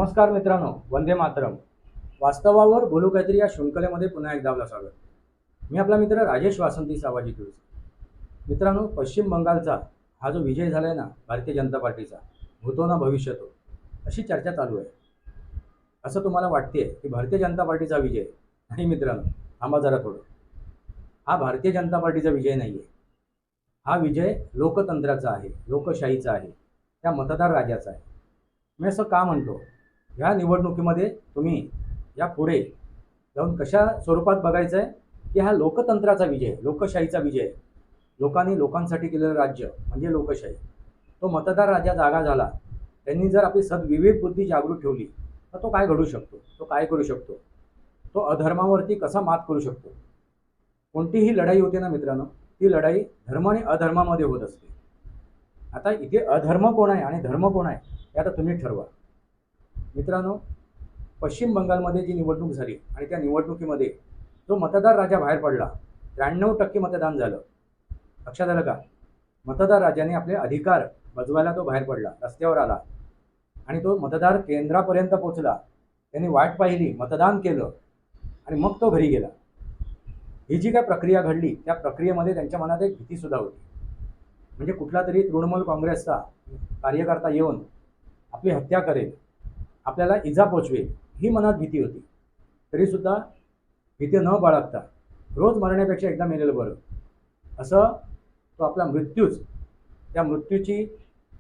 नमस्कार मित्रांनो, वंदे मातरम. वास्तवावर बोलू काहीतरी या शृंखलेमध्ये पुन्हा एकदा आपलं स्वागत. मी आपला मित्र राजेश वासंती सावाजी तुळस. मित्रांनो, पश्चिम बंगालचा हा जो विजय झालाय ना भारतीय जनता पार्टीचा, होतो ना भविष्यतो, अशी चर्चा चालू आहे. असं तुम्हाला वाटते की भारतीय जनता पार्टीचा विजय? नाही मित्रांनो, थांबा जरा थोडं. हा भारतीय जनता पार्टीचा विजय नाही आहे. हा विजय लोकतंत्राचा आहे, लोकशाहीचा आहे, त्या मतदार राजाचा आहे. मी असं का म्हणतो? ह्या निवडणुकीमध्ये तुम्ही या पुढे जाऊन कशा स्वरूपात बघायचं आहे की हा लोकतंत्राचा विजय, लोकशाहीचा विजय. लोकांनी लोकांसाठी केलेलं राज्य म्हणजे लोकशाही. तो मतदार राजा जागा झाला. त्यांनी जर आपली सद्विवेक बुद्धी जागृत ठेवली तर तो काय घडू शकतो, तो काय करू शकतो, तो अधर्मावरती कसा मात करू शकतो. कोणतीही लढाई होते ना मित्रांनो, ती लढाई धर्म आणि अधर्मामध्ये होत असते. आता इथे अधर्म कोण आहे आणि धर्म कोण आहे हे आता तुम्ही ठरवा. मित्रांनो, पश्चिम बंगालमध्ये जी निवडणूक झाली आणि त्या निवडणुकीमध्ये जो मतदार राजा बाहेर पडला, 93% मतदान झालं. लक्षात आलं का? मतदार राजाने आपले अधिकार बजवायला तो बाहेर पडला, रस्त्यावर आला आणि तो मतदार केंद्रापर्यंत पोहोचला. त्यांनी वाट पाहिली, मतदान केलं आणि मग तो घरी गेला. ही जी काय प्रक्रिया घडली त्या प्रक्रियेमध्ये त्यांच्या मनात एक भीतीसुद्धा होती. म्हणजे कुठला तरी तृणमूल काँग्रेसचा कार्यकर्ता येऊन आपली हत्या करेल, आपल्याला इजा पोचवेल, ही मनात भीती होती. तरीसुद्धा भीती न बाळगता रोज मरण्यापेक्षा एकदा मेलेलं बरं, असं तो आपला मृत्यूच, त्या मृत्यूची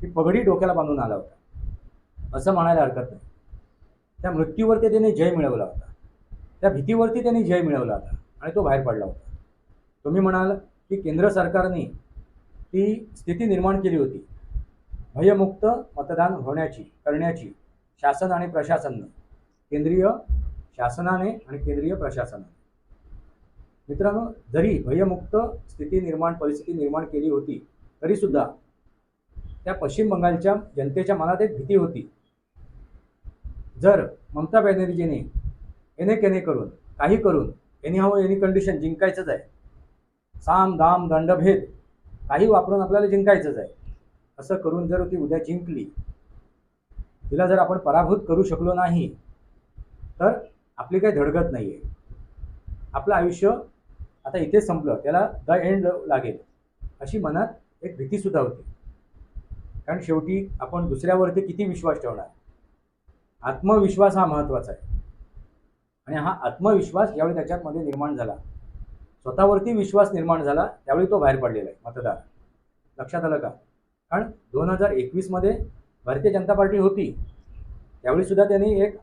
ती पगडी डोक्याला बांधून आला होता असं म्हणायला हरकत नाही. त्या मृत्यूवरती त्याने जय मिळवला होता, त्या भीतीवरती त्यांनी जय मिळवला होता आणि तो बाहेर पडला होता. तुम्ही म्हणाल की केंद्र सरकारने ती स्थिती निर्माण केली होती भयमुक्त मतदान करण्याची शासन आणि प्रशासनाने, केंद्रीय शासनाने आणि केंद्रीय प्रशासनाने. मित्रांनो, जरी भयमुक्त परिस्थिती निर्माण केली होती तरीसुद्धा त्या पश्चिम बंगालच्या जनतेच्या मनात एक भीती होती. जर ममता बॅनर्जीने एने करून काही करून एनी कंडिशन जिंकायचंच आहे, साम दाम दंडभेद काही वापरून आपल्याला जिंकायचंच आहे, असं करून जर ती उद्या जिंकली, तिला जर आपण पराभूत करू शकलो नाही तर आपली काही धडगत नाही आहे. आपलं आयुष्य आता इथेच संपलं, त्याला द एंड लागेल अशी मनात एक भीतीसुद्धा होती. कारण शेवटी आपण दुसऱ्यावरती किती विश्वास ठेवणार? आत्मविश्वास हा महत्त्वाचा आहे. आणि हा आत्मविश्वास ज्यावेळी त्याच्यामध्ये निर्माण झाला, स्वतःवरती विश्वास निर्माण झाला, त्यावेळी तो बाहेर पडलेला आहे मतदार. लक्षात आलं का? कारण 2021मध्ये भारतीय जनता पार्टी होती, त्यावेळीसुद्धा त्यांनी एक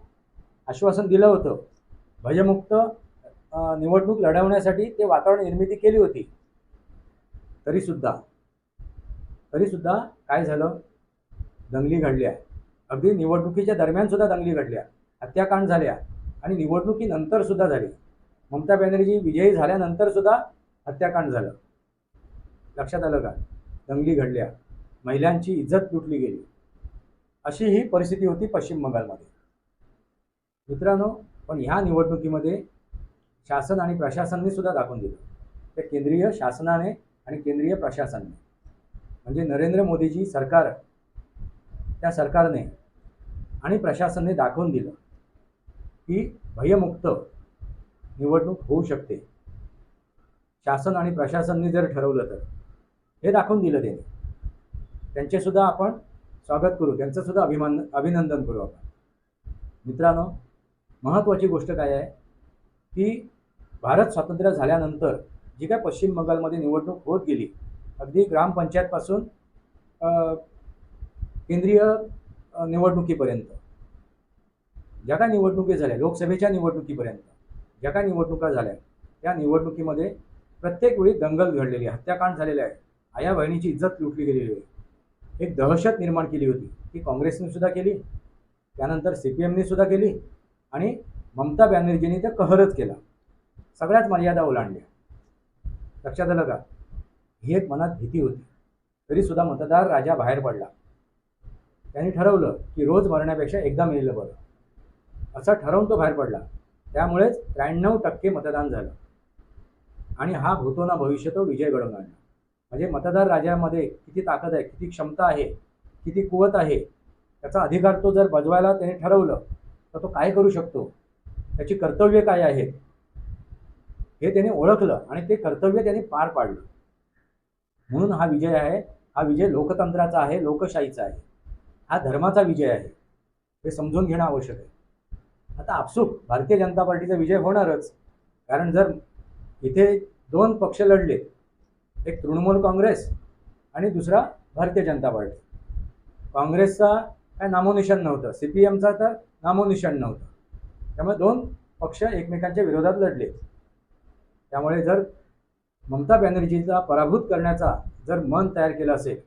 आश्वासन दिलं होतं, भयमुक्त निवडणूक लढवण्यासाठी ते वातावरण निर्मिती केली होती. तरीसुद्धा काय झालं? दंगली घडल्या. अगदी निवडणुकीच्या दरम्यानसुद्धा दंगली घडल्या, हत्याकांड झाल्या आणि निवडणुकीनंतर सुद्धा झाली. ममता बॅनर्जी विजयी झाल्यानंतरसुद्धा हत्याकांड झालं. लक्षात आलं का? दंगली घडल्या, महिलांची इज्जत लुटली गेली. अशी ही परिस्थिती होती पश्चिम बंगालमध्ये. मित्रांनो, पण ह्या निवडणुकीमध्ये शासन आणि प्रशासनाने सुद्धा दाखवून दिलं, त्या केंद्रीय शासनाने आणि केंद्रीय प्रशासनाने म्हणजे नरेंद्र मोदीजी सरकार, त्या सरकारने आणि प्रशासनाने दाखवून दिलं की भयमुक्त निवडणूक होऊ शकते. शासन आणि प्रशासनाने जर ठरवलं तर हे दाखवून दिलं त्यांनी. त्यांचेसुद्धा आपण स्वागत करू, त्यांचंसुद्धा अभिनंदन करू आपण. मित्रांनो, महत्त्वाची गोष्ट काय आहे की भारत स्वातंत्र्य झाल्यानंतर जी काय पश्चिम बंगालमध्ये निवडणूक होत गेली, अगदी ग्रामपंचायतपासून केंद्रीय निवडणुकीपर्यंत ज्या काय निवडणुकी झाल्या, लोकसभेच्या निवडणुकीपर्यंत ज्या काय निवडणुका झाल्या, त्या निवडणुकीमध्ये प्रत्येक वेळी दंगल घडलेली आहे, हत्याकांड झालेले आहे, आया बहिणीची इज्जत लुटली गेलेली आहे. एक दहशत निर्माण केली होती, ती काँग्रेसने सुद्धा केली, त्यानंतर CPMने सुद्धा केली आणि ममता बॅनर्जीने तर कहरच केला, सगळ्याच मर्यादा ओलांडल्या. लक्षात आलं का? ही एक मनात भीती होती. तरीसुद्धा मतदार राजा बाहेर पडला. त्यांनी ठरवलं की रोज मरण्यापेक्षा एकदा मेलेलं बरं, असं ठरवून तो बाहेर पडला. त्यामुळेच 93% मतदान झालं आणि हा भूतो ना भविष्यतो विजय घडवून आणला. म्हणजे मतदार राजामध्ये किती ताकद आहे, किती क्षमता आहे, किती कुवत आहे त्याचा अधिकार तो जर बजवायला त्याने ठरवलं तर तो काय करू शकतो, त्याची कर्तव्य काय आहेत हे त्याने ओळखलं आणि ते कर्तव्य त्याने पार पाडलं. म्हणून हा विजय आहे. हा विजय लोकतंत्राचा आहे, लोकशाहीचा आहे, हा धर्माचा विजय आहे. हे समजून घेणं आवश्यक आहे. आता आपसूक भारतीय जनता पार्टीचा विजय होणारच, कारण जर इथे दोन पक्ष लढले, एक तृणमूल काँग्रेस आणि दुसरा भारतीय जनता पार्टी. काँग्रेसचा काय नामोनिशाण नव्हतं, CPMचा तर नामोनिशाण नव्हतं. त्यामुळे दोन पक्ष एकमेकांच्या विरोधात लढले. त्यामुळे जर ममता बॅनर्जीचा पराभूत करण्याचा जर मन तयार केलं असेल,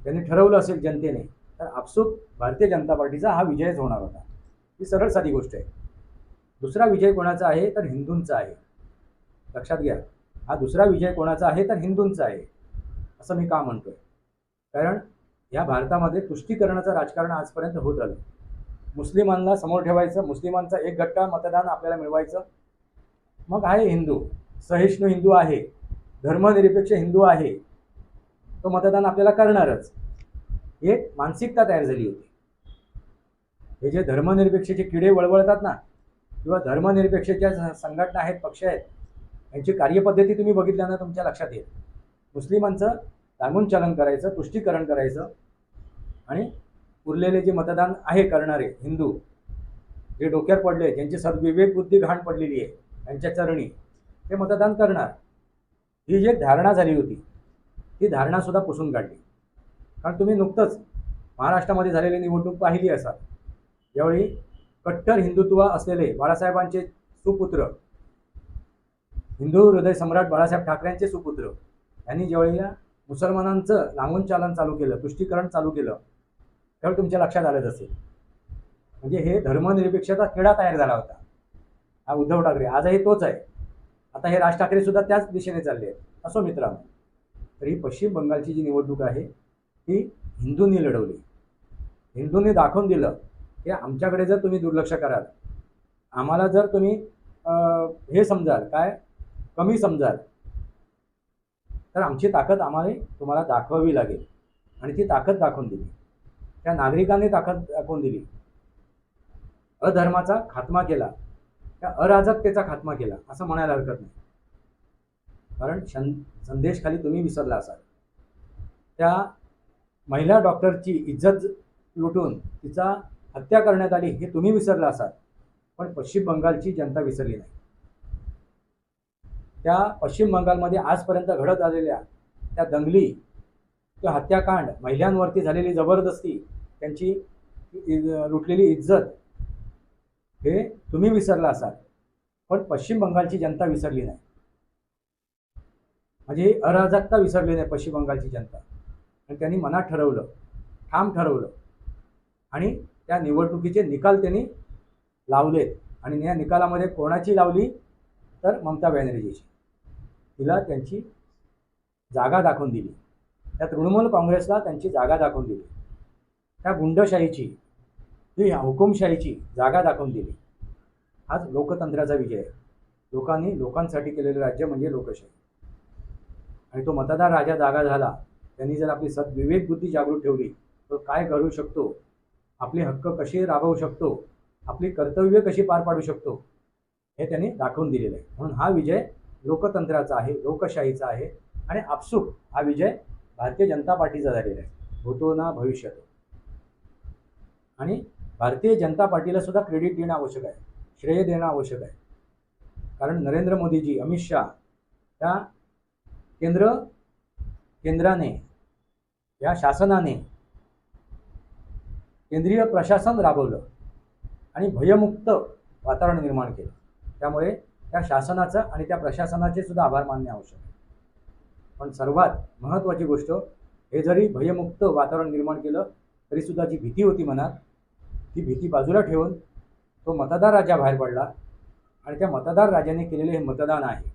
त्यांनी ठरवलं असेल जनतेने, तर आपसूक भारतीय जनता पार्टीचा हा विजयच होणार होता. ही सरळ साधी गोष्ट आहे. दुसरा विजय कोणाचा आहे तर हिंदूंचा आहे. लक्षात घ्या, हा दुसरा विजय कोणाचा आहे तर हिंदूंचा आहे. असं मी का म्हणतोय, कारण या भारतामध्ये तुष्टीकरणाचं राजकारण आजपर्यंत होत आलं. मुस्लिमांना समोर ठेवायचं, मुस्लिमांचा एक गट्टा मतदान आपल्याला मिळवायचं. मग आहे हिंदू, सहिष्णू हिंदू आहे, धर्मनिरपेक्ष हिंदू आहे, तो मतदान आपल्याला करणारच. एक मानसिकता तयार झाली होती. हे जे धर्मनिरपेक्षचे किडे वळवळतात ना, किंवा धर्मनिरपेक्षच्या संघटना आहेत, पक्ष आहेत, यांची कार्यपद्धती तुम्ही बघितल्या ना, तुमच्या लक्षात येईल. मुस्लिमांचं दामून चलन करायचं, तुष्टीकरण करायचं, आणि उरलेले जे मतदान आहे करणारे हिंदू, जे डोक्यावर पडले, ज्यांची सद्विवेक बुद्धी घाण पडलेली आहे, त्यांच्या चरणी ते मतदान करणार. ही जी धारणा झाली होती, ती धारणासुद्धा पुसून काढली. कारण तुम्ही नुकतंच महाराष्ट्रामध्ये झालेली निवडणूक पाहिली असाल, यावेळी कट्टर हिंदुत्व असलेले बाळासाहेबांचे सुपुत्र, हिंदू हृदय सम्राट बाळासाहेब ठाकरेंचे सुपुत्र, यांनी ज्यावेळी मुसलमानांचं लांबून चालन चालू केलं, तुष्टीकरण चालू केलं, त्यावेळी तुमच्या लक्षात आलंच असेल. म्हणजे हे धर्मनिरपेक्षाचा किडा तयार झाला होता हा उद्धव ठाकरे. आजही तोच आहे. आता हे राज ठाकरे सुद्धा त्याच दिशेने चालले आहेत. असो मित्रांनो, तर ही पश्चिम बंगालची जी निवडणूक आहे ती हिंदूंनी लढवली. हिंदूंनी दाखवून दिलं की आमच्याकडे जर तुम्ही दुर्लक्ष कराल, आम्हाला जर तुम्ही हे समजाल, काय कमी समजाल, तर आमची ताकद आम्हाला तुम्हाला दाखवावी लागेल. आणि ती ताकद दाखवून दिली. त्या नागरिकांनी ताकद दाखवून दिली. अधर्माचा खात्मा केला, त्या अराजकतेचा खात्मा केला असं म्हणायला हरकत नाही. कारण संदेश खाली तुम्ही विसरला असाल. त्या महिला डॉक्टरची इज्जत लुटून तिचा हत्या करण्यात आली हे तुम्ही विसरला असाल, पण पश्चिम बंगालची जनता विसरली नाही. त्या पश्चिम बंगालमध्ये आजपर्यंत घडत आलेल्या त्या दंगली, तो हत्याकांड, महिलांवरती झालेली जबरदस्ती, त्यांची लुटलेली इज्जत, हे तुम्ही विसरला असाल, पण पश्चिम बंगालची जनता विसरली नाही. म्हणजे अराजकता विसरली नाही पश्चिम बंगालची जनता. आणि त्यांनी मनात ठरवलं, ठाम ठरवलं, आणि त्या निवडणुकीचे निकाल त्यांनी लावलेत. आणि या निकालामध्ये कोणाची लावली तर ममता बॅनर्जीची. तिला त्यांची जागा दाखवून दिली. त्या तृणमूल काँग्रेसला त्यांची जागा दाखवून दिली. त्या गुंडशाहीची, ही हुकुमशाहीची जागा दाखवून दिली. हाच लोकतंत्राचा विजय आहे. लोकांनी लोकांसाठी केलेलं राज्य म्हणजे लोकशाही. आणि तो मतदार राजा जागा झाला. त्यांनी जर आपली सद्विवेक बुद्धी जागृत ठेवली तर काय करू शकतो, आपले हक्क कसे राबवू शकतो, आपली कर्तव्य कशी पार पाडू शकतो, हे त्यांनी दाखवून दिलेलं आहे. म्हणून हा विजय लोकतंत्राचा आहे, लोकशाहीचा आहे. आणि आपसूक हा विजय भारतीय जनता पार्टीचा झालेला आहे, होतो ना भविष्यात. आणि भारतीय जनता पार्टीला सुद्धा क्रेडिट देणं आवश्यक आहे, श्रेय देणं आवश्यक आहे. कारण नरेंद्र मोदीजी, अमित शाह, त्या केंद्राने, या शासनाने केंद्रीय प्रशासन राबवलं आणि भयमुक्त वातावरण निर्माण केलं. त्यामुळे त्या शासनाचं आणि त्या प्रशासनाचे सुद्धा आभार मानणे आवश्यक आहे. पण सर्वात महत्त्वाची गोष्ट, हे जरी भयमुक्त वातावरण निर्माण केलं तरीसुद्धा जी भीती होती मनात, ती भीती बाजूला ठेवून तो मतदार राजा बाहेर पडला. आणि त्या मतदार राजाने केलेले हे मतदान आहे.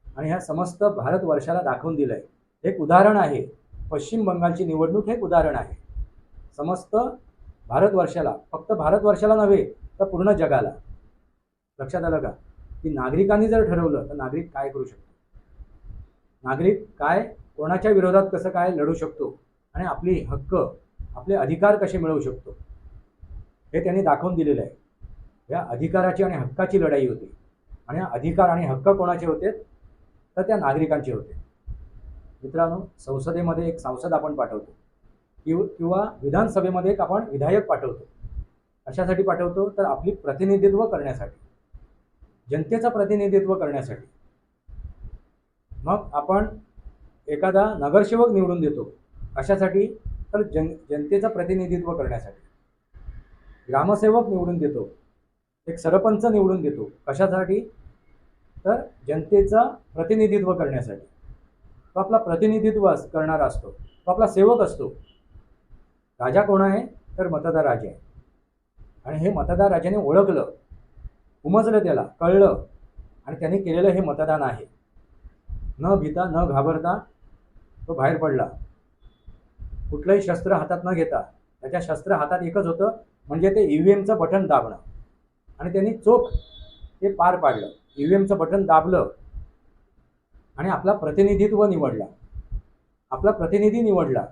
आणि ह्या समस्त भारतवर्षाला दाखवून दिलं आहे. एक उदाहरण आहे, पश्चिम बंगालची निवडणूक हे एक उदाहरण आहे समस्त भारतवर्षाला, फक्त भारतवर्षाला नव्हे तर पूर्ण जगाला. लक्षात आलं का, की नागरिकांनी जर ठरवलं तर नागरिक काय करू शकतो, नागरिक काय कोणाच्या विरोधात कसं काय लढू शकतो, आणि आपली हक्क आपले अधिकार कसे मिळवू शकतो हे त्यांनी दाखवून दिलेलं आहे. या अधिकाराची आणि हक्काची लढाई होती. आणि हा अधिकार आणि हक्क कोणाचे होते? तर त्या नागरिकांचे होते. मित्रांनो, संसदेमध्ये एक सांसद आपण पाठवतो किंवा विधानसभेमध्ये एक आपण विधायक पाठवतो. अशासाठी पाठवतो तर आपली प्रतिनिधित्व करण्यासाठी, जनतेचं प्रतिनिधित्व करण्यासाठी. मग आपण एखादा नगरसेवक निवडून देतो कशासाठी? तर जनतेचं प्रतिनिधित्व करण्यासाठी. ग्रामसेवक निवडून देतो, एक सरपंच निवडून देतो कशासाठी? तर जनतेचं प्रतिनिधित्व करण्यासाठी. तो आपला प्रतिनिधित्व करणारा असतो, तो आपला सेवक असतो. राजा कोण आहे? तर मतदार राजा आहे. आणि हे मतदार राजाने ओळखलं, उमजलं, त्याला कळलं आणि त्यांनी केलेलं हे मतदान आहे. न भीता न घाबरता तो बाहेर पडला. कुठलंही शस्त्र हातात न घेता, त्याच्या शस्त्र हातात एकच होतं, म्हणजे ते ईव्हीएमचं बटन दाबणं. आणि त्यांनी चोख ते पार पाडलं. ईव्हीएमचं बटन दाबलं आणि आपला प्रतिनिधित्व निवडला, आपला प्रतिनिधी निवडला.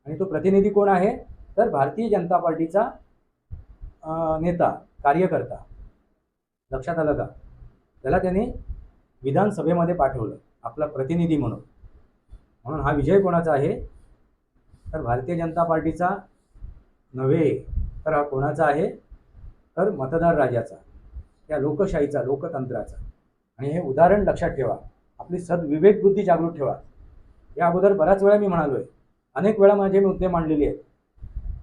आणि तो प्रतिनिधी कोण आहे? तर भारतीय जनता पार्टीचा नेता, कार्यकर्ता. लक्षात आलं का? त्याला त्यांनी विधानसभेमध्ये पाठवलं आपला प्रतिनिधी म्हणून. म्हणून हा विजय कोणाचा आहे? तर भारतीय जनता पार्टीचा नव्हे, तर हा कोणाचा आहे? तर मतदार राजाचा, त्या लोकशाहीचा, लोकतंत्राचा. आणि हे उदाहरण लक्षात ठेवा, आपली सद्विवेक बुद्धी जागृत ठेवा. या अगोदर बऱ्याच वेळा मी म्हणालो आहे, अनेक वेळा माझे मुद्दे मांडलेले आहेत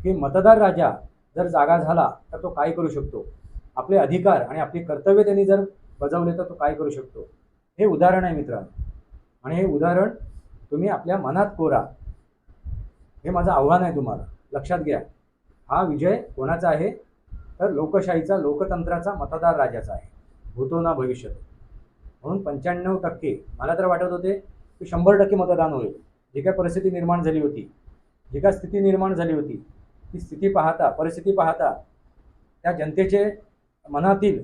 की मतदार राजा जर जागा झाला तर तो काय करू शकतो, आपले अधिकार आणि आपली कर्तव्य त्यांनी जर बजावले तर तो काय करू शकतो. हे उदाहरण आहे मित्रांनो. आणि हे उदाहरण तुम्ही आपल्या मनात कोरा. हे माझं आव्हान आहे तुम्हाला. लक्षात घ्या, हा विजय कोणाचा आहे? तर लोकशाहीचा, लोकतंत्राचा, मतदार राजाचा आहे. भूतो ना भविष्यतो. म्हणून 95% मला तर वाटत होते की 100% मतदान होईल. जी काय परिस्थिती निर्माण झाली होती, जी काय स्थिती निर्माण झाली होती, ती स्थिती पाहता, परिस्थिती पाहता, त्या जनतेचे मनातील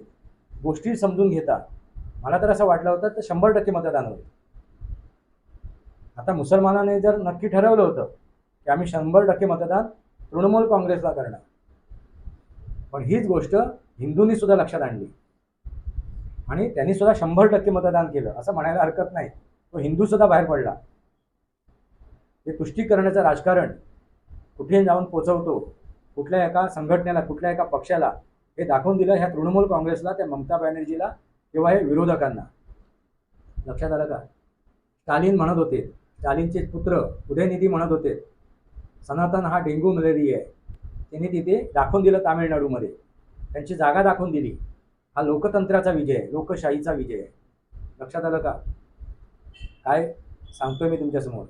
गोष्टी समजून घेता मला तर असं वाटलं होतं तर 100% मतदान होईल. आता मुसलमानाने जर नक्की ठरवलं होतं की आम्ही 100% मतदान तृणमूल काँग्रेसला करणार, पण हीच गोष्ट हिंदूंनी सुद्धा लक्षात आणली आणि त्यांनी सुद्धा 100% मतदान केलं असं म्हणायला हरकत नाही. तो हिंदू सुद्धा बाहेर पडला. हे तुष्टीकरणाचं राजकारण कुठे जाऊन पोचवतो, कुठल्या एका संघटनेला, कुठल्या एका पक्षाला, हे दाखवून दिलं ह्या तृणमूल काँग्रेसला, त्या ममता बॅनर्जीला किंवा हे विरोधकांना. लक्षात आलं का? स्टालिन म्हणत होते, स्टालिनचे पुत्र उदयनिधी म्हणत होते सनातन हा डेंग्यू मलेरिया आहे. त्यांनी तिथे दाखवून दिलं तामिळनाडूमध्ये, त्यांची जागा दाखवून दिली. हा लोकतंत्राचा विजय आहे, लोकशाहीचा विजय आहे. लक्षात आलं का? काय सांगतोय मी तुमच्यासमोर,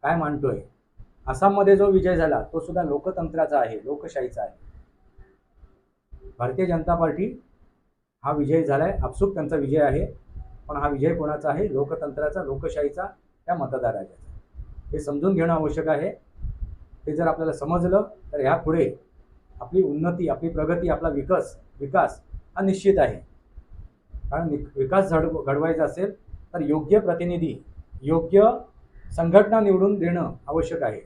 काय मांडतोय? आसाममध्ये जो विजय झाला तो सुद्धा लोकतंत्राचा आहे, लोकशाहीचा आहे. भारतीय जनता पार्टी हा विजय झालाय, आपसूक त्यांचा विजय आहे. पण हा विजय कोणाचा आहे? लोकतंत्राचा, लोकशाहीचा, त्या मतदार राजाचा. हे समजून घेणं आवश्यक आहे. ते जर आपल्याला समजलं तर ह्यापुढे आपली उन्नती, आपली प्रगती, आपला विकास हा निश्चित आहे. कारण विकास घडवायचा असेल तर योग्य प्रतिनिधी, योग्य संघटना निवडून देणं आवश्यक आहे.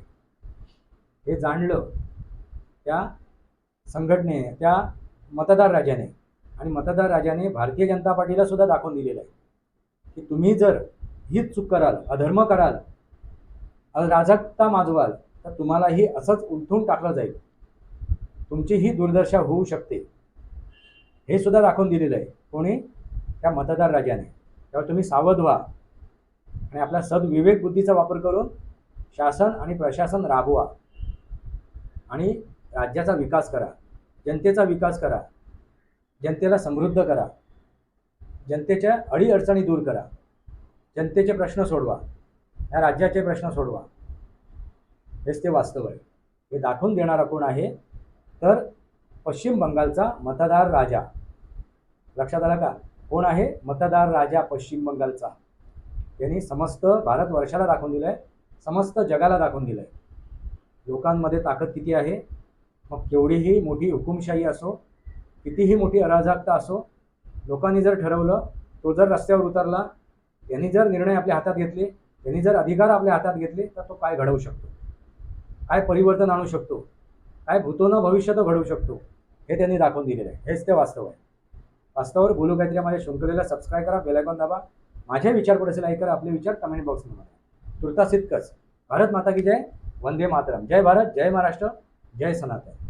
हे जाणलं त्या संघटनेने, त्या मतदार राजाने. आणि मतदार राजाने भारतीय जनता पार्टीला सुद्धा दाखवून दिलेलं आहे की तुम्ही जर हीच चूक कराल, अधर्म कराल, अराजकता माजवाल तर तुम्हालाही असंच उलथून टाकलं जाईल, तुमची ही दुर्दशा होऊ शकते. हे सुद्धा दाखवून दिलेलं आहे कोणी? त्या मतदार राजाने. त्यावर तुम्ही सावध व्हा आणि आपल्या सद्विवेक बुद्धीचा वापर करून शासन आणि प्रशासन राबवा आणि राज्याचा विकास करा, जनतेचा विकास करा, जनतेला समृद्ध करा, जनतेच्या अडीअडचणी दूर करा, जनतेचे प्रश्न सोडवा, या राज्याचे प्रश्न सोडवा. हेच ते वास्तव आहे. हे दाखवून देणारा कोण आहे? तर पश्चिम बंगालचा मतदार राजा. लक्षात आला का? कोण आहे? मतदार राजा पश्चिम बंगालचा. यांनी समस्त भारतवर्षाला दाखवून दिलं आहे, समस्त जगाला दाखवून दिलं आहे लोकांमध्ये ताकद किती आहे. मग केवढीही मोठी हुकुमशाही असो, कितीही मोठी अराजकता असो, लोकांनी जर ठरवलं, तो जर रस्त्यावर उतरला, त्यांनी जर निर्णय आपल्या हातात घेतले, त्यांनी जर अधिकार आपल्या हातात घेतले तर तो काय घडवू शकतो. काय परिवर्तन आणू शकतो, काय भूतो न भविष्यात घडवू शकतो, हे त्यांनी दाखवून दिलेलं आहे. हेच ते वास्तव आहे. वास्तवावर बोलू काहीतरी माझ्या शृंखलेला सबस्क्राईब करा, बेल आयकॉन दाबा. माझे विचार कुठे लाईक करा, आपले विचार कमेंट बॉक्समध्ये मांडा. तुर्तास इतकंच. भारत माता की जय. वंदे मातरम. जय भारत, जय महाराष्ट्र, जय सनातन.